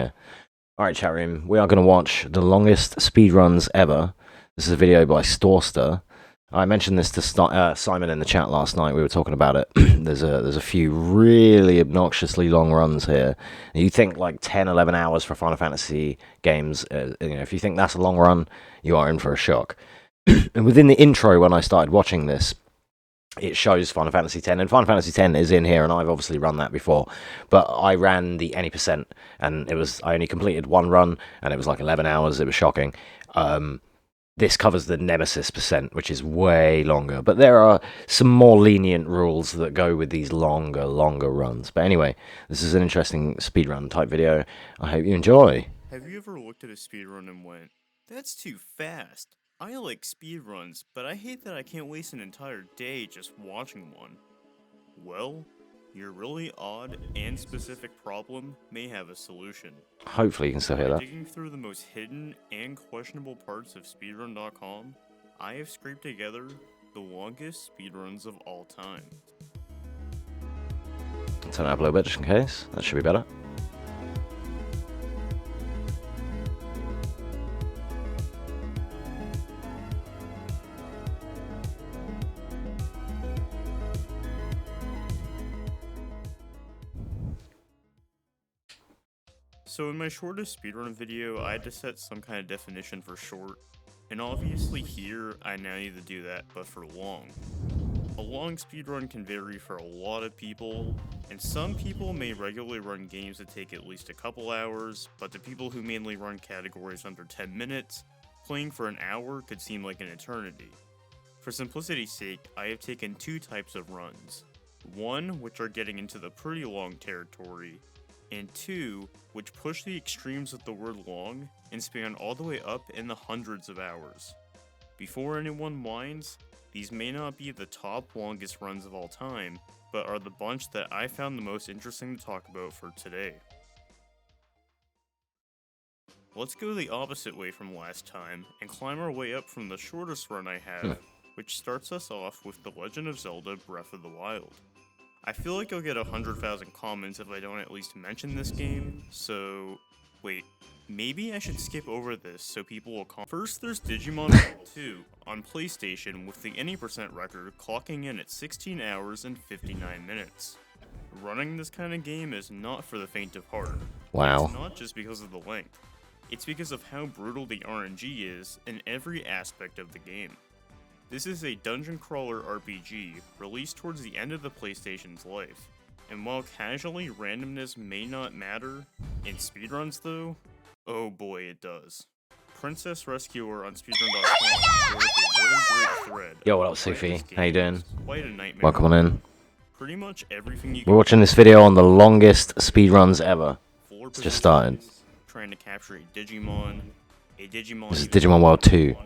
Yeah. Alright, chat room. We are going to watch the longest speedruns ever. This is a video by Storster. I mentioned this to Simon in the chat last night. We were talking about it. there's a few really obnoxiously long runs here. You think like 10, 11 hours for Final Fantasy games. If you think that's a long run, you are in for a shock. And within the intro, when I started watching this, it shows Final Fantasy X, and Final Fantasy X is in here, and I've obviously run that before, but I ran the any percent, and I only completed one run, and it was like 11 hours. It was shocking. This covers the Nemesis percent, which is way longer, but there are some more lenient rules that go with these longer runs. But anyway, this is an interesting speedrun type video. I hope you enjoy. Have you ever looked at a speedrun and went, "That's too fast. I like speedruns, but I hate that I can't waste an entire day just watching one"? Well, your really odd and specific problem may have a solution. Hopefully you can still hear that. Digging through the most hidden and questionable parts of speedrun.com, I have scraped together the longest speedruns of all time. Turn it up a little bit just in case. That should be better. So in my shortest speedrun video, I had to set some kind of definition for short, and obviously here, I now need to do that, but for long. A long speedrun can vary for a lot of people, and some people may regularly run games that take at least a couple hours, but to people who mainly run categories under 10 minutes, playing for an hour could seem like an eternity. For simplicity's sake, I have taken two types of runs. One, which are getting into the pretty long territory, and two, which push the extremes of the word long and span all the way up in the hundreds of hours. Before anyone whines, these may not be the top longest runs of all time, but are the bunch that I found the most interesting to talk about for today. Let's go the opposite way from last time and climb our way up from the shortest run I have, which starts us off with The Legend of Zelda Breath of the Wild. I feel like I'll get 100,000 comments if I don't at least mention this game, so wait, maybe I should skip over this so people will comment. First, there's Digimon World 2 on PlayStation with the any percent record clocking in at 16 hours and 59 minutes. Running this kind of game is not for the faint of heart. Wow. It's not just because of the length, it's because of how brutal the RNG is in every aspect of the game. This is a dungeon crawler RPG released towards the end of the PlayStation's life, and while casually randomness may not matter, in speedruns though, oh boy it does. Princess Rescuer on Speedrun.com showed a really great thread. Yo, what up, Sufi? How you doing? Quite a nightmare. Welcome on in. Pretty much everything you We're watching this video on the longest speedruns ever. It's just started. Trying to capture a Digimon. This is Digimon World 2.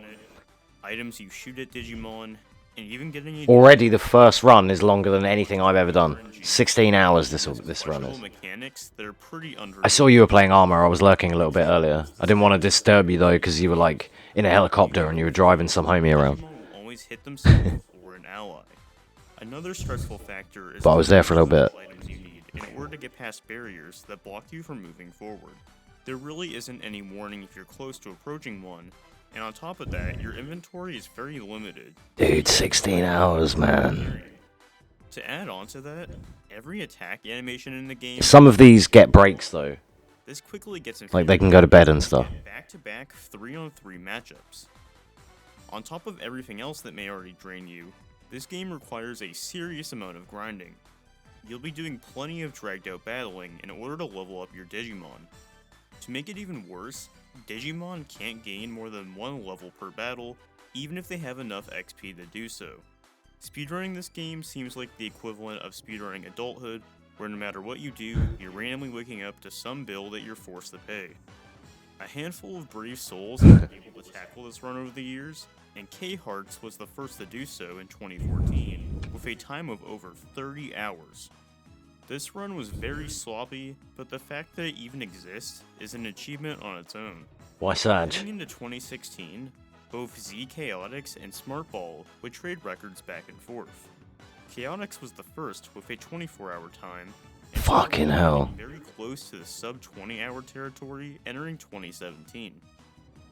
Items you shoot at Digimon, and even getting a Already the first run is longer than anything I've ever done. 16 hours this run is. Mechanics that are pretty I saw you were playing armor. I was lurking a little bit earlier. I didn't want to disturb you though, because you were like in a helicopter and you were driving some homie around. Always hit themselves or an ally. Another stressful factor is But I was there for a little bit. Items you need in order to get past barriers that block you from moving forward. There really isn't any warning if you're close to approaching one. And on top of that, your inventory is very limited. Dude, 16 hours, man. To add on to that, every attack animation in the game... Some of these get breaks, though. This quickly gets like, they can go to bed and stuff. Back-to-back 3-on-3 matchups. On top of everything else that may already drain you, this game requires a serious amount of grinding. You'll be doing plenty of dragged-out battling in order to level up your Digimon. To make it even worse, Digimon can't gain more than one level per battle, even if they have enough XP to do so. Speedrunning this game seems like the equivalent of speedrunning adulthood, where no matter what you do, you're randomly waking up to some bill that you're forced to pay. A handful of brave souls have been able to tackle this run over the years, and K-Hearts was the first to do so in 2014, with a time of over 30 hours. This run was very sloppy, but the fact that it even exists is an achievement on its own. Why sad? Heading into 2016, both Z Chaotix and Smartball would trade records back and forth. Chaotix was the first with a 24-hour time, and Fucking hell. Very close to the sub 20-hour territory entering 2017.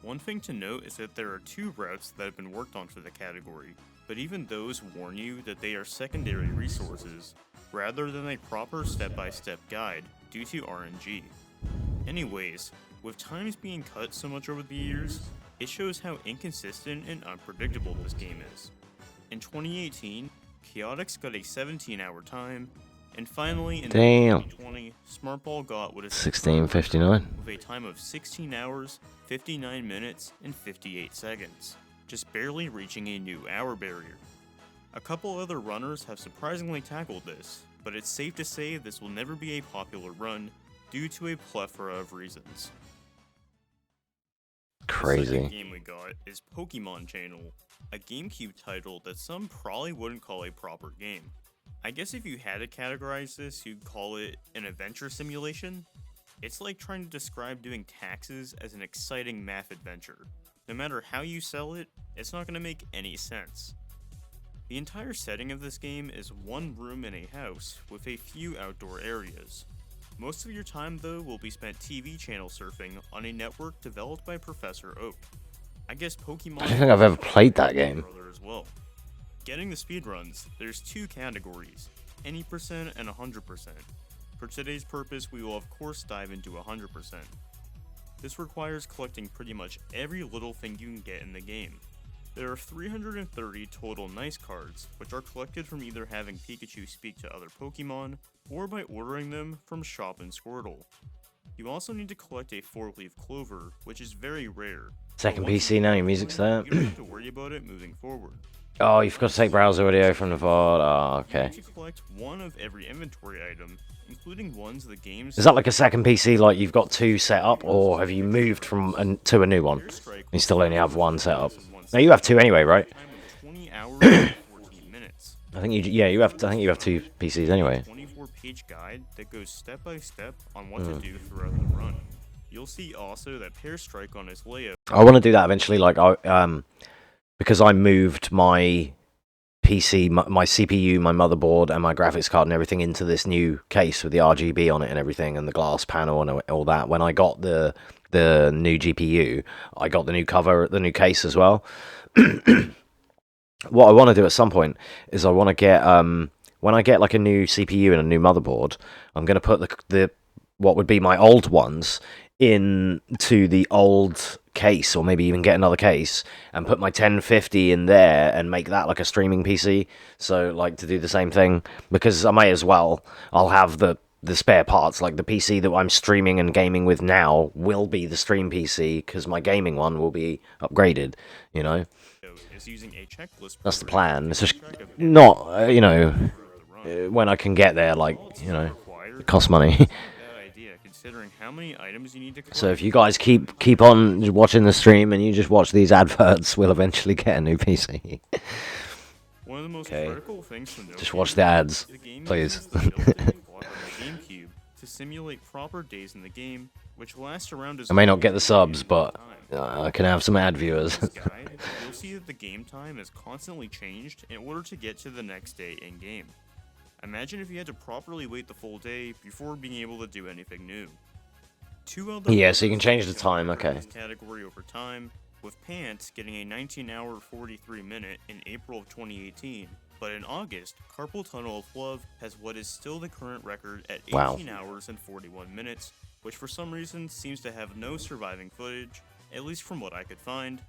One thing to note is that there are 2 routes that have been worked on for the category, but even those warn you that they are secondary resources, rather than a proper step-by-step guide due to RNG. Anyways, with times being cut so much over the years, it shows how inconsistent and unpredictable this game is. In 2018, Chaotix got a 17-hour time, and finally in 2020, Smartball got what is 16:59 with a time of 16 hours, 59 minutes, and 58 seconds, just barely reaching a new hour barrier. A couple other runners have surprisingly tackled this, but it's safe to say this will never be a popular run due to a plethora of reasons. Crazy. The second game we got is Pokemon Channel, a GameCube title that some probably wouldn't call a proper game. I guess if you had to categorize this, you'd call it an adventure simulation. It's like trying to describe doing taxes as an exciting math adventure. No matter how you sell it, it's not going to make any sense. The entire setting of this game is one room in a house with a few outdoor areas. Most of your time though will be spent TV channel surfing on a network developed by Professor Oak. I guess Pokemon... I don't think I've ever played that game. As well. Getting the speedruns, there's 2 categories, any percent and 100%. For today's purpose, we will of course dive into 100%. This requires collecting pretty much every little thing you can get in the game. There are 330 total nice cards, which are collected from either having Pikachu speak to other Pokemon, or by ordering them from Shop and Squirtle. You also need to collect a 4-leaf clover, which is very rare. Second PC now, your music's there. You don't have to worry about it moving forward. Oh, you forgot to take browser audio from the VOD. Oh, okay. You need to collect one of every inventory item, including ones the game's... Is that like a second PC, like you've got 2 set up, or have you moved from to a new one? You still only have 1 set up. No, you have 2 anyway, right? 20 hours and 14 minutes. I think you have 2 PCs anyway. 24-page guide that goes step by step on what to do throughout the run. You'll see also that Pair Strike on his layout. I want to do that eventually, like because I moved my PC, my CPU, my motherboard, and my graphics card and everything into this new case with the RGB on it and everything, and the glass panel and all that. When I got the new GPU, I got the new cover, the new case as well. What I want to do at some point is I want to get when I get like a new CPU and a new motherboard, I'm going to put the what would be my old ones into the old case, or maybe even get another case and put my 1050 in there and make that like a streaming PC. So like to do the same thing, because I may as well. I'll have the spare parts, like the PC that I'm streaming and gaming with now will be the stream PC, because my gaming one will be upgraded, you know. That's the plan. It's just not, when I can get there, like, it costs money. Considering how many items you need to collect. So if you guys keep on watching the stream and you just watch these adverts, we'll eventually get a new PC. One of the most critical things to note, just watch the ads, please. GameCube to simulate proper days in the game, which last around as I may not get the subs, but I can have some ad viewers. You'll see that the game time is constantly changed in order to get to the next day in game. Imagine if you had to properly wait the full day before being able to do anything new. Yeah, so you can change the time, okay. Category over time, with Pants getting a 19-hour 43-minute in April of 2018, but in August, Carpal Tunnel of Love has what is still the current record at 18 hours and 41 minutes, which for some reason seems to have no surviving footage, at least from what I could find.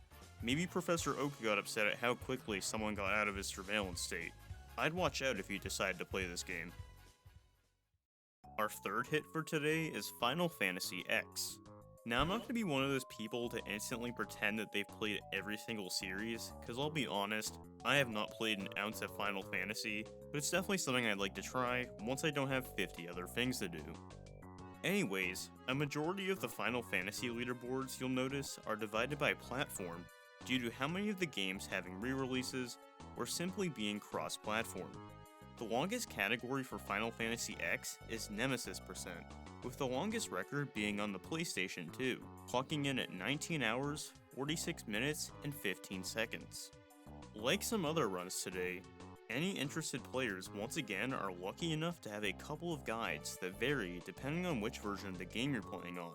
Maybe Professor Oak got upset at how quickly someone got out of his surveillance state. I'd watch out if you decide to play this game. Our third hit for today is Final Fantasy X. Now, I'm not going to be one of those people to instantly pretend that they've played every single series, because I'll be honest, I have not played an ounce of Final Fantasy, but it's definitely something I'd like to try once I don't have 50 other things to do. Anyways, a majority of the Final Fantasy leaderboards you'll notice are divided by platform due to how many of the games having re-releases or simply being cross-platform. The longest category for Final Fantasy X is Nemesis %, with the longest record being on the PlayStation 2, clocking in at 19 hours, 46 minutes, and 15 seconds. Like some other runs today, Any interested players once again are lucky enough to have a couple of guides that vary depending on which version of the game you're playing on.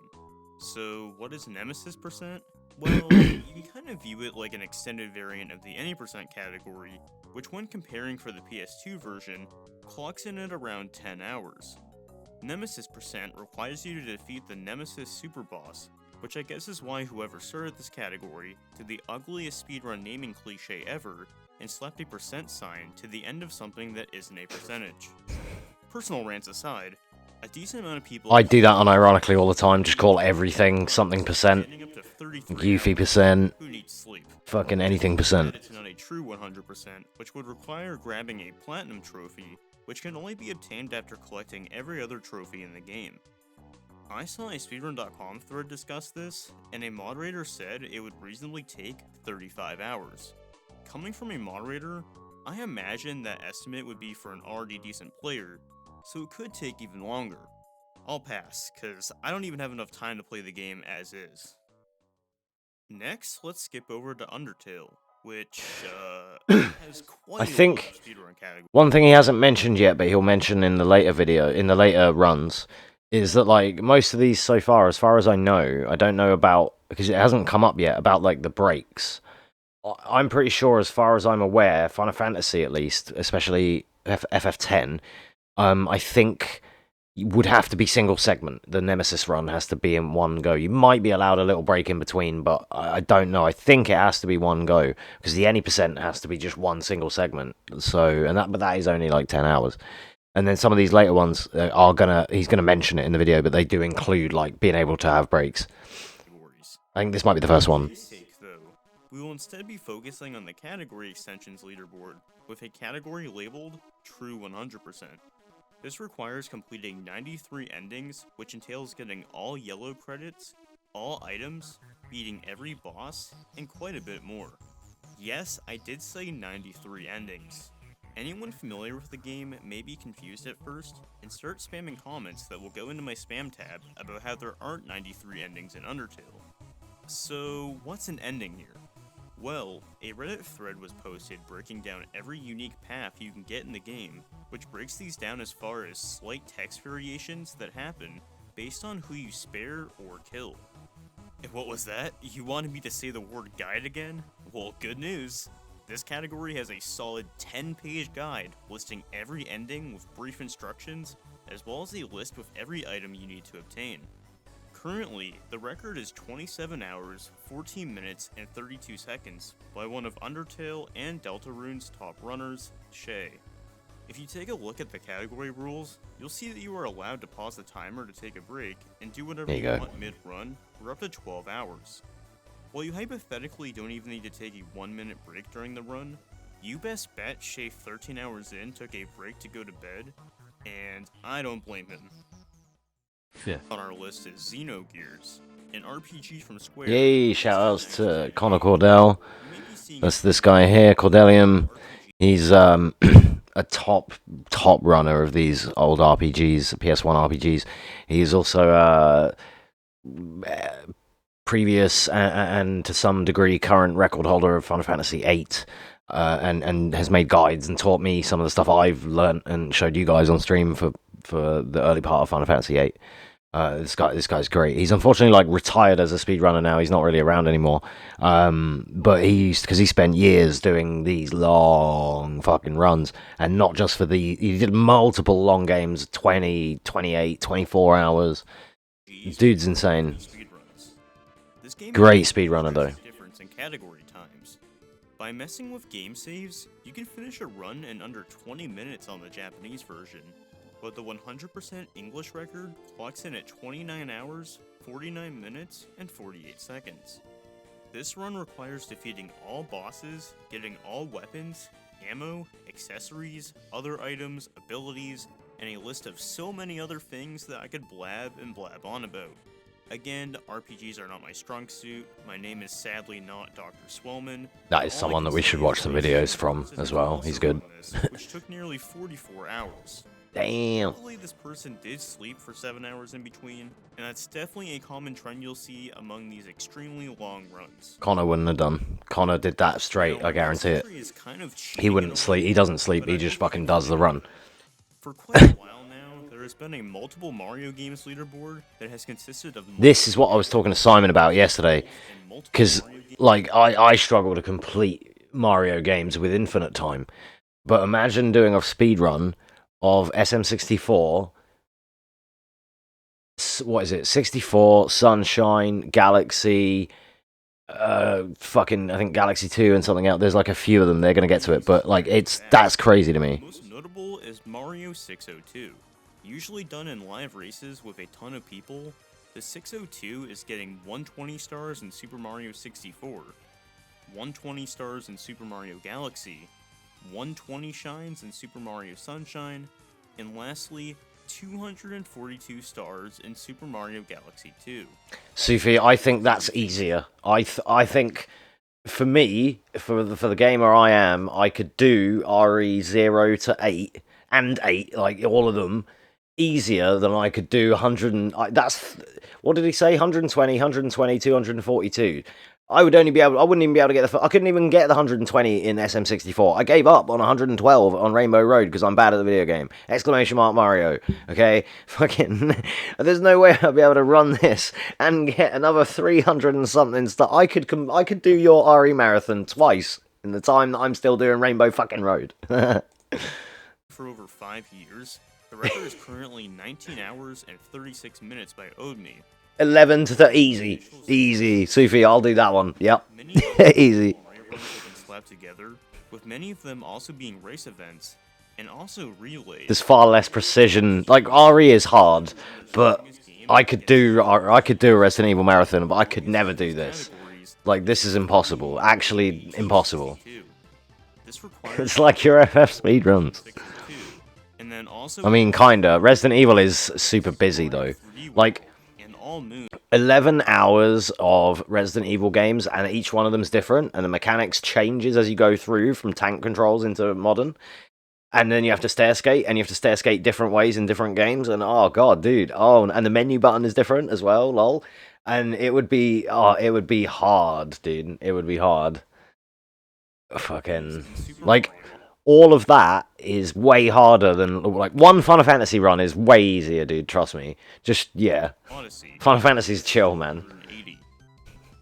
So what is Nemesis percent? Well, you can kind of view it like an extended variant of the any percent category, which when comparing for the PS2 version, clocks in at around 10 hours. Nemesis percent requires you to defeat the Nemesis super boss, which I guess is why whoever started this category did the ugliest speedrun naming cliche ever and slapped a percent sign to the end of something that isn't a percentage. Personal rants aside, a decent amount of people... I do that unironically all the time, just call everything something percent. Goofy percent. Who needs sleep? Fucking anything percent. It's not a true 100%, which would require grabbing a platinum trophy, which can only be obtained after collecting every other trophy in the game. I saw a speedrun.com thread discuss this, and a moderator said it would reasonably take 35 hours. Coming from a moderator, I imagine that estimate would be for an already decent player, so it could take even longer. I'll pass, cause I don't even have enough time to play the game as is. Next, let's skip over to Undertale, which has quite I think a speedrun category. one thing he hasn't mentioned yet, but he'll mention in the later runs, is that like most of these so far as I know, I don't know about, because it hasn't come up yet, about like the breaks. I'm pretty sure, as far as I'm aware, Final Fantasy at least, especially FF10, I think would have to be single segment. The Nemesis run has to be in one go. You might be allowed a little break in between, but I don't know. I think it has to be one go, because the any percent has to be just one single segment. So, but that is only like 10 hours. And then some of these later ones he's gonna mention it in the video, but they do include like being able to have breaks. I think this might be the first one. We will instead be focusing on the category extensions leaderboard, with a category labeled True 100%. This requires completing 93 endings, which entails getting all yellow credits, all items, beating every boss, and quite a bit more. Yes, I did say 93 endings. Anyone familiar with the game may be confused at first, and start spamming comments that will go into my spam tab about how there aren't 93 endings in Undertale. So, what's an ending here? Well, a Reddit thread was posted breaking down every unique path you can get in the game, which breaks these down as far as slight text variations that happen based on who you spare or kill. And what was that? You wanted me to say the word guide again? Well, good news! This category has a solid 10-page guide listing every ending with brief instructions, as well as a list with every item you need to obtain. Currently, the record is 27 hours, 14 minutes, and 32 seconds by one of Undertale and Deltarune's top runners, Shay. If you take a look at the category rules, you'll see that you are allowed to pause the timer to take a break and do whatever you want mid-run for up to 12 hours. While you hypothetically don't even need to take a 1-minute break during the run, you best bet Shay 13 hours in took a break to go to bed, and I don't blame him. Fifth on our list is Xenogears, an RPG from Square. Yay, shoutouts to Connor Cordell. That's this guy here, Cordelium. He's a top runner of these old RPGs, PS1 RPGs. He's also previous and to some degree current record holder of Final Fantasy VIII. And has made guides and taught me some of the stuff I've learned and showed you guys on stream for the early part of Final Fantasy VIII. This guy's great. He's unfortunately retired as a speedrunner now. He's not really around anymore. But because he spent years doing these long fucking runs, and not just for he did multiple long games, 20, 28, 24 hours. Dude's insane. Great speedrunner though. Difference in category times. By messing with game saves, you can finish a run in under 20 minutes on the Japanese version. But the 100% English record clocks in at 29 hours, 49 minutes, and 48 seconds. This run requires defeating all bosses, getting all weapons, ammo, accessories, other items, abilities, and a list of so many other things that I could blab and blab on about. Again, RPGs are not my strong suit. My name is sadly not Dr. Swellman. That is someone that we should watch some videos from as well. He's good. Which took nearly 44 hours. Damn. Hopefully this person did sleep for 7 hours in between, and that's definitely a common trend you'll see among these extremely long runs. Connor wouldn't have done. Connor did that straight, I guarantee it. Is kind of He wouldn't sleep. He doesn't sleep. He just fucking does the run. For quite a while now, there has been a multiple Mario games leaderboard that has consisted of... This is what I was talking to Simon about yesterday. Because, like, I struggle to complete Mario games with infinite time. But imagine doing a speedrun of SM64, what is it, 64, Sunshine, Galaxy, fucking, I think Galaxy 2 and something else. There's like a few of them, they're going to get to it, but like, that's crazy to me. Most notable is Mario 602. Usually done in live races with a ton of people, the 602 is getting 120 stars in Super Mario 64, 120 stars in Super Mario Galaxy, 120 shines in Super Mario Sunshine, and lastly, 242 stars in Super Mario Galaxy 2. Sufi, I think that's easier. I think, for me, for the gamer I am, I could do RE 0 to 8, and 8, like all of them, easier than I could do 100 and... that's... What did he say? 120, 120, 242. I wouldn't even be able to get I couldn't even get the 120 in SM64. I gave up on 112 on Rainbow Road because I'm bad at the video game. Exclamation mark Mario. Okay? Fucking... There's no way I'll be able to run this and get another 300 and something stuff. I could do your RE marathon twice in the time that I'm still doing Rainbow fucking Road. For over 5 years, the record is currently 19 hours and 36 minutes by Odme. 11 to 30. Easy. Sufi, I'll do that one. Yep. Easy. Mario runs have been slapped together, with many of them also being race events, and also relays. There's far less precision. Like, RE is hard, but I could do a Resident Evil marathon, but I could never do this. Like, this is impossible. Actually, impossible. It's like your FF speedruns. I mean, kinda. Resident Evil is super busy, though. Like, 11 hours of Resident Evil games, and each one of them is different, and the mechanics changes as you go through, from tank controls into modern. And then you have to stair skate, and you have to stair skate different ways in different games, and oh god, dude. Oh, and the menu button is different as well, lol. And it would be hard, dude. It would be hard. Fucking... Like... All of that is way harder than, like, one Final Fantasy run is way easier, dude, trust me. Just, yeah. Final Fantasy's chill, man.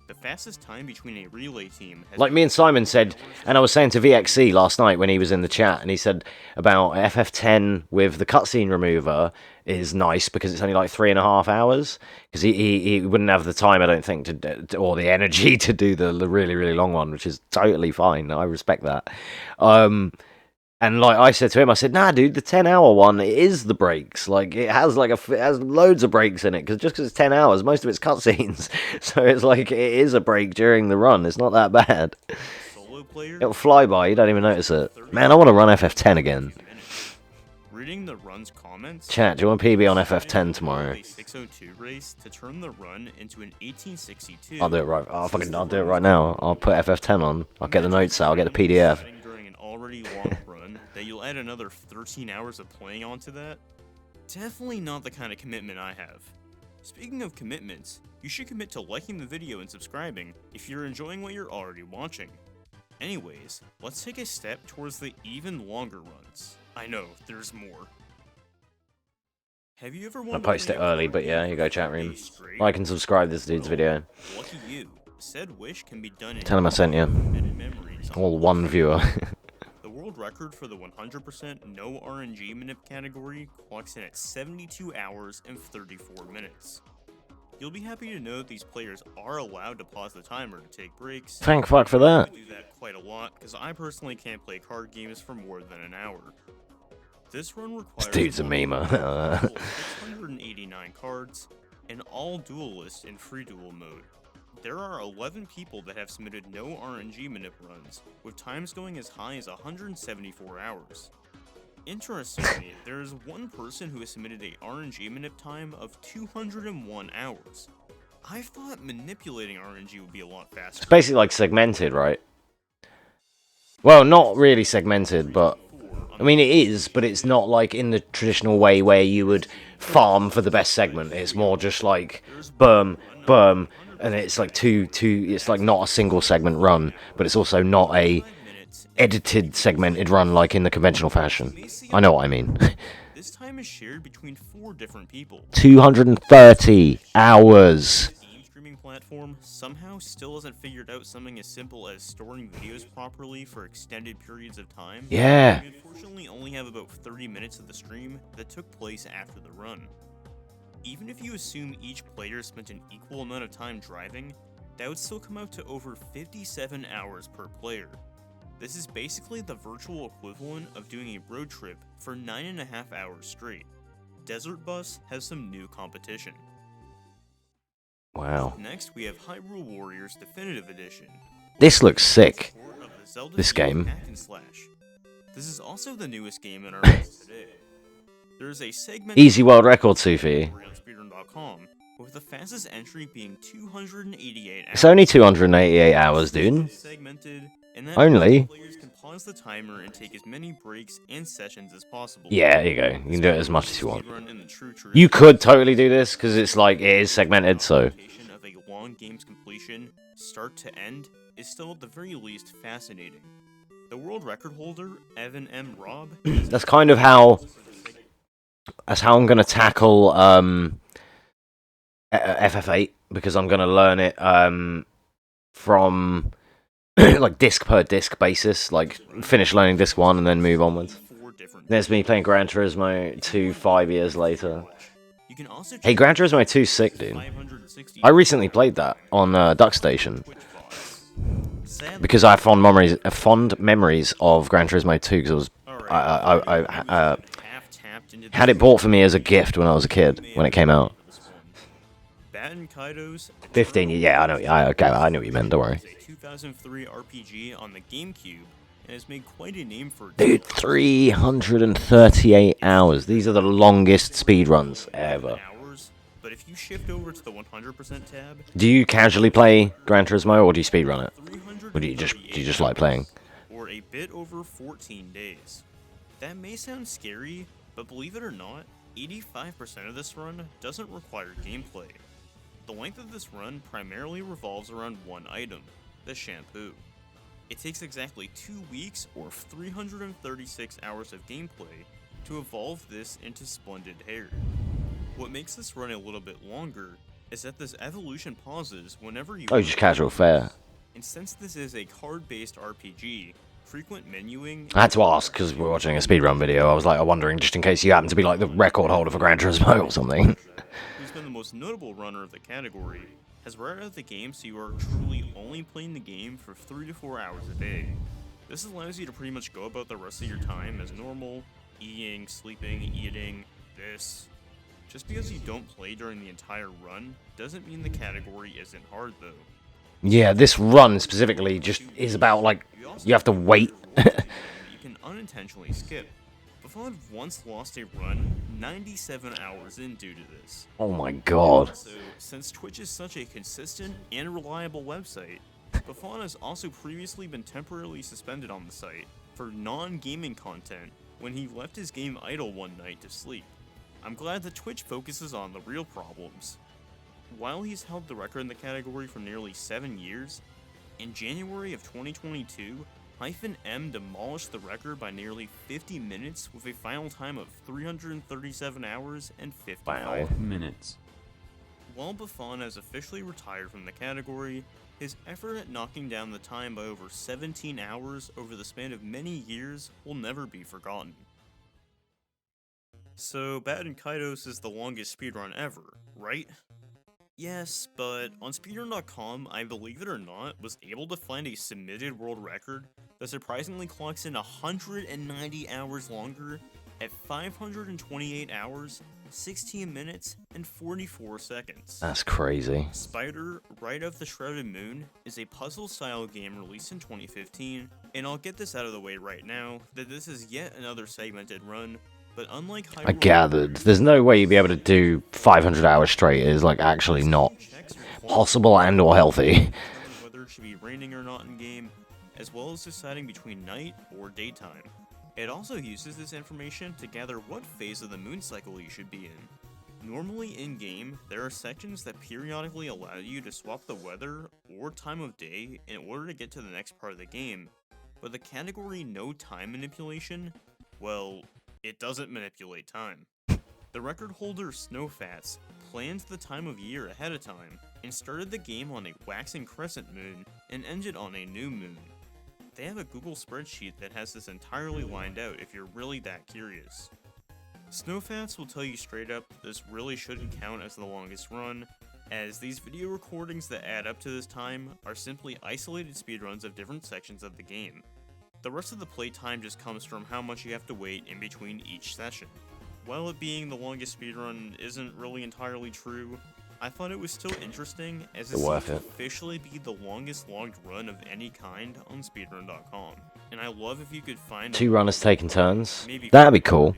The fastest time between a relay team has like me and Simon said, and I was saying to VXC last night when he was in the chat, and he said about FF10 with the cutscene remover is nice because it's only like 3.5 hours, because he wouldn't have the time, I don't think, or the energy to do the really, really long one, which is totally fine. I respect that. And like I said to him, I said, nah, dude, the 10-hour one is the breaks. Like, it has loads of breaks in it, because it's 10 hours, most of it's cutscenes. So it's like, it is a break during the run. It's not that bad. It'll fly by, you don't even notice it. Man, I want to run FF10 again. Reading the run's comments. Chat, do you want PB on FF10 tomorrow? A 602 race to turn the run into an 1862. I'll do it right. I'll do it right now. I'll put FF10 on. I'll get the notes out. I'll get the PDF. During an already long run, that you'll add another 13 hours of playing onto that? Definitely not the kind of commitment I have. Speaking of commitments, you should commit to liking the video and subscribing if you're enjoying what you're already watching. Anyways, let's take a step towards the even longer runs. I know, there's more. Have you ever I post it early, but yeah, you go chat room. Like and subscribe to this dude's video. Lucky you. Said wish can be done in Tell him I sent you. All one viewer. The world record for the 100% no RNG manip category clocks in at 72 hours and 34 minutes. You'll be happy to know that these players are allowed to pause the timer to take breaks. Thank fuck for that. I do that quite a lot, because I personally can't play card games for more than an hour. This run requires... This dude's a memer. 689 cards, and all duelists in free duel mode. There are 11 people that have submitted no RNG manip runs, with times going as high as 174 hours. Interestingly, there is one person who has submitted a RNG manip time of 201 hours. I thought manipulating RNG would be a lot faster. It's basically like segmented, right? Well, not really segmented, but I mean, it is, but it's not like in the traditional way where you would farm for the best segment. It's more just like boom, boom, and it's like it's like not a single segment run, but it's also not a edited segmented run like in the conventional fashion. I know what I mean. This time is shared between 4 different people. 230 hours. The game streaming platform somehow still hasn't figured out something as simple as storing videos properly for extended periods of time. Yeah. We unfortunately only have about 30 minutes of the stream that took place after the run. Even if you assume each player spent an equal amount of time driving, that would still come out to over 57 hours per player. This is basically the virtual equivalent of doing a road trip for 9.5 hours straight. Desert Bus has some new competition. Wow. Next, we have Hyrule Warriors Definitive Edition. This looks sick. Support of the Zelda This series game. Hack and Slash. This is also the newest game in our list today. There is a segment Easy world record, Sufi. on Speedrun.com, with the fastest entry being 288 hours. It's only 288 hours, dude. Segmented, and that Only? players can pause the timer and take as many breaks and sessions as possible. Yeah, there you go. You can do it as much as you want. Speedrun in the true You tradition could totally do this because it's like it is segmented, so of a long game's completion, start to end, is still at the very least fascinating. The world record holder, Evan M. Robb, that's kind of how I'm gonna tackle FF8 because I'm gonna learn it from like disc per disc basis, like finish learning disc 1 and then move onwards. 4 different. There's me playing Gran Turismo 2 5 years later. You can also Hey, Gran Turismo 2 's sick, dude. 560 I recently played that on Duck Station Twitch bots. Sadly, because I have fond memories of Gran Turismo 2 because it was I half-tapped into had it bought for me as a gift when I was a kid when it came out. Batten Kaido's 15, yeah, I know. I knew what you meant. Don't worry, is a 2003 RPG on the GameCube and has made quite a name for dude. 338 hours. These are the longest speedruns ever. hours. But if you shift over to the 100% tab, Do you casually play Gran Turismo or do you speedrun it? 338 Or do you just like playing? or a bit over 14 days. That may sound scary, but believe it or not, 85% of this run doesn't require gameplay. The length of this run primarily revolves around one item, the shampoo. It takes exactly 2 weeks or 336 hours of gameplay to evolve this into splendid hair. What makes this run a little bit longer is that this evolution pauses whenever you Oh, just casual fare. and since this is a card-based RPG, frequent menuing I had to ask because we're watching a speedrun video. I was like, wondering just in case you happen to be like the record holder for Gran Turismo or something. who's been the most notable runner of the category, has right out of the game so you are truly only playing the game for 3 to 4 hours a day. This allows you to pretty much go about the rest of your time as normal, eating, sleeping, eating, this. Just because you don't play during the entire run doesn't mean the category isn't hard though. Yeah, this run specifically just is about like you have to wait. You can unintentionally skip. Buffon once lost a run 97 hours in due to this. Oh my god. So, since Twitch is such a consistent and reliable website, Buffon has also previously been temporarily suspended on the site for non-gaming content when he left his game idle one night to sleep. I'm glad that Twitch focuses on the real problems. While he's held the record in the category for nearly 7 years, in January of 2022, -M demolished the record by nearly 50 minutes with a final time of 337 hours and 55 minutes. While Buffon has officially retired from the category, his effort at knocking down the time by over 17 hours over the span of many years will never be forgotten. So, Batten Kaidos is the longest speedrun ever, right? Yes, but on Speedrun.com, I believe it or not, was able to find a submitted world record that surprisingly clocks in 190 hours longer at 528 hours, 16 minutes, and 44 seconds. That's crazy. Spider, Ride of the Shrouded Moon is a puzzle-style game released in 2015, and I'll get this out of the way right now, that this is yet another segmented run, but unlike I gathered. There's no way you'd be able to do 500 hours straight. It is like actually not possible and or healthy. Whether it should be raining or not in game, as well as deciding between night or daytime. It also uses this information to gather what phase of the moon cycle you should be in. Normally in-game, there are sections that periodically allow you to swap the weather or time of day in order to get to the next part of the game, but the category No Time Manipulation, well, it doesn't manipulate time. The record holder Snowfats planned the time of year ahead of time and started the game on a waxing crescent moon and ended on a new moon. They have a Google spreadsheet that has this entirely lined out if you're really that curious. Snowfats will tell you straight up this really shouldn't count as the longest run, as these video recordings that add up to this time are simply isolated speedruns of different sections of the game. The rest of the playtime just comes from how much you have to wait in between each session. While it being the longest speedrun isn't really entirely true, I thought it was still interesting as it seems to officially be the longest logged run of any kind on speedrun.com. And I love if you could find 2 runners taking turns. That'd be cool.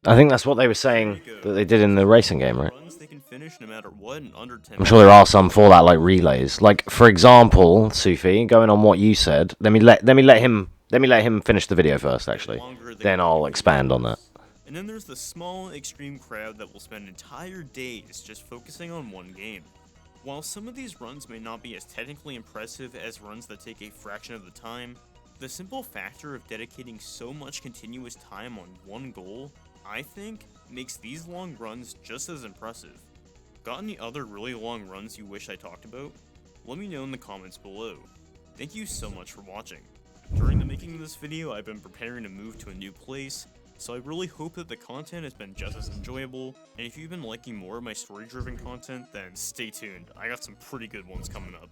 I think that's what they were saying that they did in the racing game, right? They can finish no matter what in under 10 I'm sure there are some for that, like relays. Like, for example, Sufi, going on what you said, let me let him finish the video first, actually. Then I'll expand on that. And then there's the small, extreme crowd that will spend entire days just focusing on one game. While some of these runs may not be as technically impressive as runs that take a fraction of the time, the simple factor of dedicating so much continuous time on one goal, I think, makes these long runs just as impressive. Got any other really long runs you wish I talked about? Let me know in the comments below. Thank you so much for watching. During the making of this video, I've been preparing to move to a new place, so I really hope that the content has been just as enjoyable, and if you've been liking more of my story-driven content, then stay tuned. I got some pretty good ones coming up.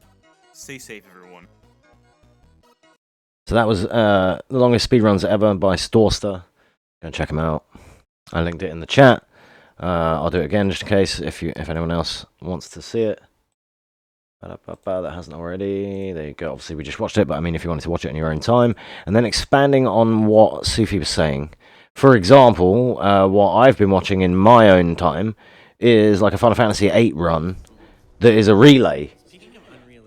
Stay safe, everyone. So that was the longest speedruns ever by Storster. Go check him out. I linked it in the chat. I'll do it again just in case if anyone else wants to see it. That hasn't already. There you go. Obviously, we just watched it, but I mean, if you wanted to watch it in your own time. And then expanding on what Sufi was saying. For example, what I've been watching in my own time is like a Final Fantasy VIII run that is a relay.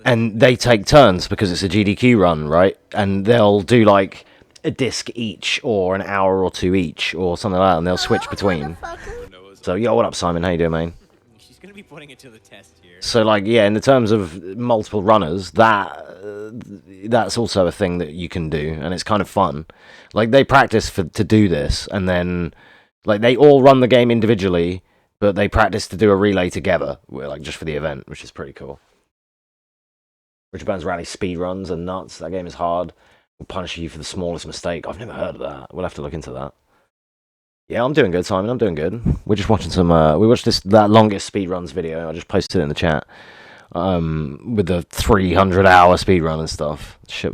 And they take turns because it's a GDQ run, right? And they'll do like a disc each or an hour or 2 each or something like that, and they'll switch between. So, yo, what up, Simon? How you doing, man? She's gonna be putting it to the test here. So, like, yeah, in the terms of multiple runners, that's also a thing that you can do, and it's kind of fun. Like, they practice to do this, and then, like, they all run the game individually, but they practice to do a relay together, like, just for the event, which is pretty cool. Richard Burns Rally speedruns are nuts. That game is hard. Will punish you for the smallest mistake. I've never heard of that. We'll have to look into that. Yeah, I'm doing good, Simon. I'm doing good. We're just watching some. We watched that longest speedruns video. I just posted it in the chat. With the 300-hour speedrun and stuff. Shit was